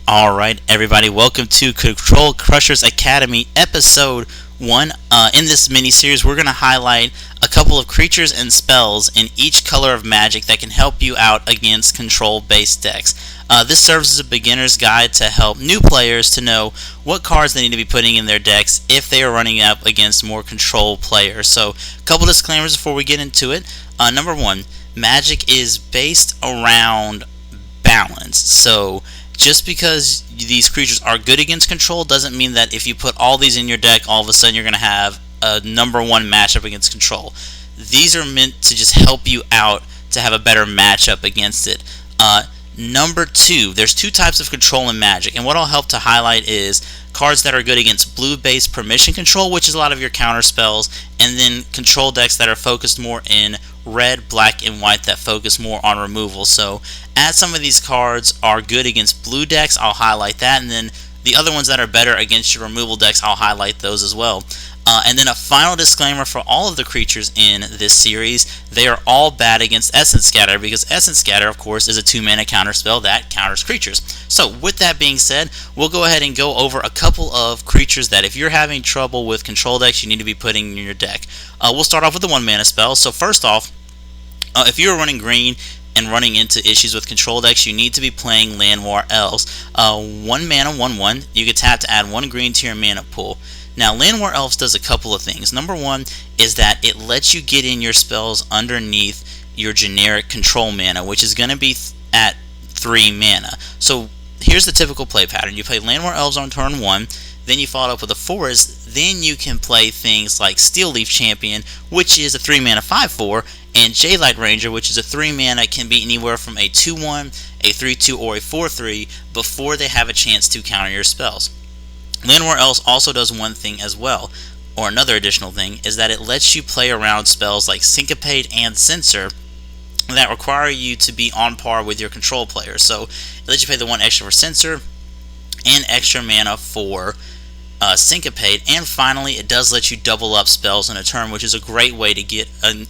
Alright, everybody, welcome to Control Crushers Academy Episode 1. In this mini-series, we're going to highlight a couple of creatures and spells in each color of Magic that can help you out against control-based decks. This serves as a beginner's guide to help new players to know what cards they need to be putting in their decks if they are running up against more control players. So, a couple disclaimers before we get into it. Number one, Magic is based around balance. So, just because these creatures are good against control doesn't mean that if you put all these in your deck, all of a sudden you're going to have a number one matchup against control. These are meant to just help you out to have a better matchup against it. Number two, there's two types of control in Magic, and what I'll help to highlight is cards that are good against blue-based permission control, which is a lot of your counter spells, and then control decks that are focused more in red, black, and white that focus more on removal. So as some of these cards are good against blue decks, I'll highlight that, and then the other ones that are better against your removal decks, I'll highlight those as well. And then a final disclaimer for all of the creatures in this series: they are all bad against Essence Scatter, because Essence Scatter, of course, is a 2-mana counter spell that counters creatures. So with that being said, we'll go ahead and go over a couple of creatures that if you're having trouble with control decks, you need to be putting in your deck. We'll start off with the 1-mana spell. So first off, if you're running green and running into issues with control decks, you need to be playing Land War Elves. 1 mana, 1/1. You can tap to add 1 green to your mana pool. Now, Land War Elves does a couple of things. Number one is that it lets you get in your spells underneath your generic control mana, which is going to be at 3 mana. So here's the typical play pattern. You play Land War Elves on turn 1, then you follow up with a forest, then you can play things like Steel Leaf Champion, which is a 3 mana 5/4, and Jadelight Ranger, which is a 3 mana, can be anywhere from a 2/1, a 3/2, or a 4/3 before they have a chance to counter your spells. Land War Elves also does one thing as well, or another additional thing, is that it lets you play around spells like Syncopate and Censor that require you to be on par with your control player. So it lets you pay the 1 extra for Censor and extra mana for Syncopate, and finally it does let you double up spells in a turn, which is a great way to get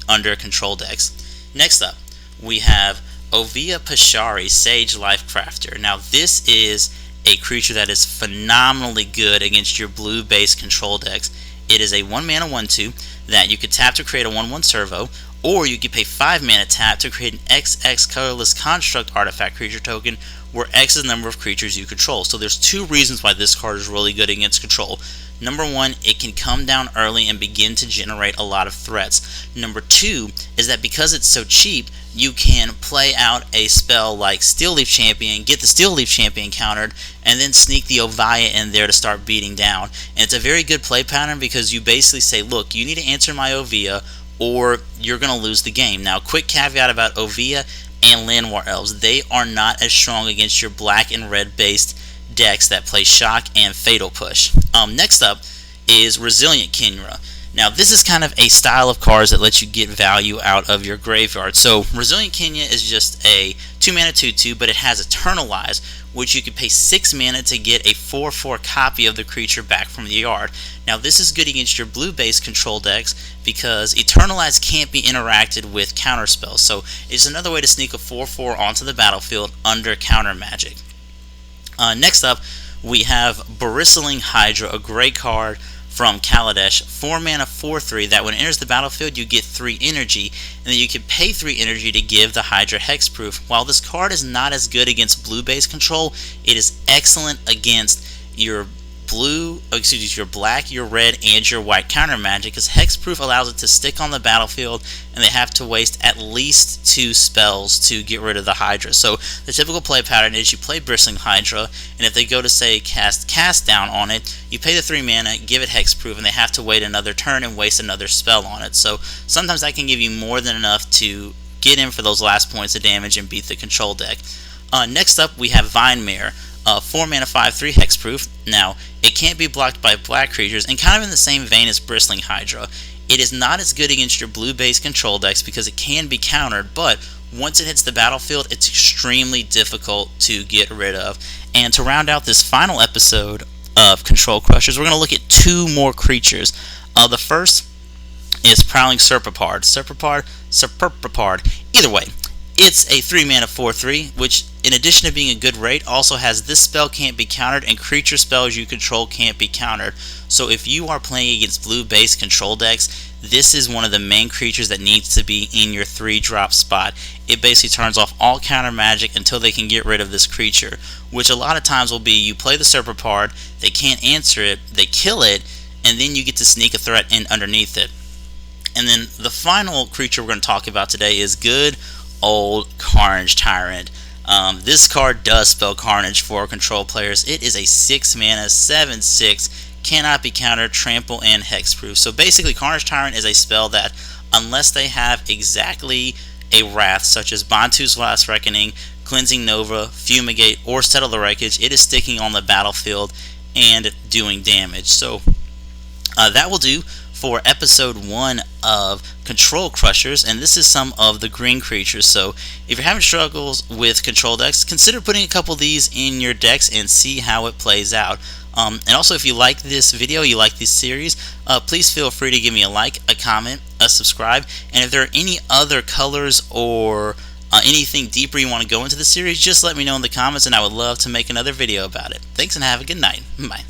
under control decks. Next up, we have Ovia Pashari, Sage Lifecrafter. Now this is a creature that is phenomenally good against your blue-based control decks. It is a 1 mana 1/2 that you could tap to create a 1/1 servo, or you could pay 5 mana tap to create an XX colorless construct artifact creature token, where X is the number of creatures you control. So there's two reasons why this card is really good against control. Number one, it can come down early and begin to generate a lot of threats. Number two is that because it's so cheap, you can play out a spell like Steel Leaf Champion, get the Steel Leaf Champion countered, and then sneak the Ovia in there to start beating down. And it's a very good play pattern because you basically say, look, you need to answer my Ovia or you're going to lose the game. Now, quick caveat about Ovia and Land War Elves: they are not as strong against your black and red based decks that play Shock and Fatal Push. Next up is Resilient Kynra. Now this is kind of a style of cards that lets you get value out of your graveyard. So Resilient Kynra is just a 2 mana 2/2, but it has Eternalize, which you could pay 6 mana to get a 4/4 copy of the creature back from the yard. Now this is good against your blue-based control decks because Eternalize can't be interacted with counter spells. So it's another way to sneak a 4/4 onto the battlefield under counter magic. Next up, we have Bristling Hydra, a great card from Kaladesh, 4 mana 4/3 that when it enters the battlefield you get 3 energy, and then you can pay 3 energy to give the Hydra hexproof. While this card is not as good against blue-based control, it is excellent against your your black, your red, and your white counter magic, because hexproof allows it to stick on the battlefield and they have to waste at least 2 spells to get rid of the Hydra. So the typical play pattern is you play Bristling Hydra, and if they go to say cast down on it, you pay the 3 mana, give it hexproof, and they have to wait another turn and waste another spell on it. So sometimes that can give you more than enough to get in for those last points of damage and beat the control deck. Next up, we have Vinemare, 4 mana 5/3 hexproof. Now it can't be blocked by black creatures, and kind of in the same vein as Bristling Hydra, it is not as good against your blue-based control decks because it can be countered, but once it hits the battlefield, it's extremely difficult to get rid of. And to round out this final episode of Control Crushers, we're going to look at 2 more creatures. The first is Prowling Serpapard. Either way, it's a 3 mana 4/3, which in addition to being a good rate, also has this spell can't be countered and creature spells you control can't be countered. So if you are playing against blue based control decks, this is one of the main creatures that needs to be in your 3-drop spot. It basically turns off all counter magic until they can get rid of this creature, which a lot of times will be you play the Serpapard, they can't answer it, they kill it, and then you get to sneak a threat in underneath it. And then the final creature we're going to talk about today is good old Carnage Tyrant. This card does spell Carnage for control players. It is a 6 mana, 7/6, cannot be countered, trample, and hexproof. So basically, Carnage Tyrant is a spell that, unless they have exactly a wrath, such as Bantu's Last Reckoning, Cleansing Nova, Fumigate, or Settle the Wreckage, it is sticking on the battlefield and doing damage. So that will do for episode 1 of Control Crushers, and this is some of the green creatures. So if you're having struggles with control decks, consider putting a couple of these in your decks and see how it plays out. And also, if you like this video, you like this series, please feel free to give me a like, a comment, a subscribe, and if there are any other colors or anything deeper you want to go into the series, just let me know in the comments and I would love to make another video about it. Thanks and have a good night. Bye.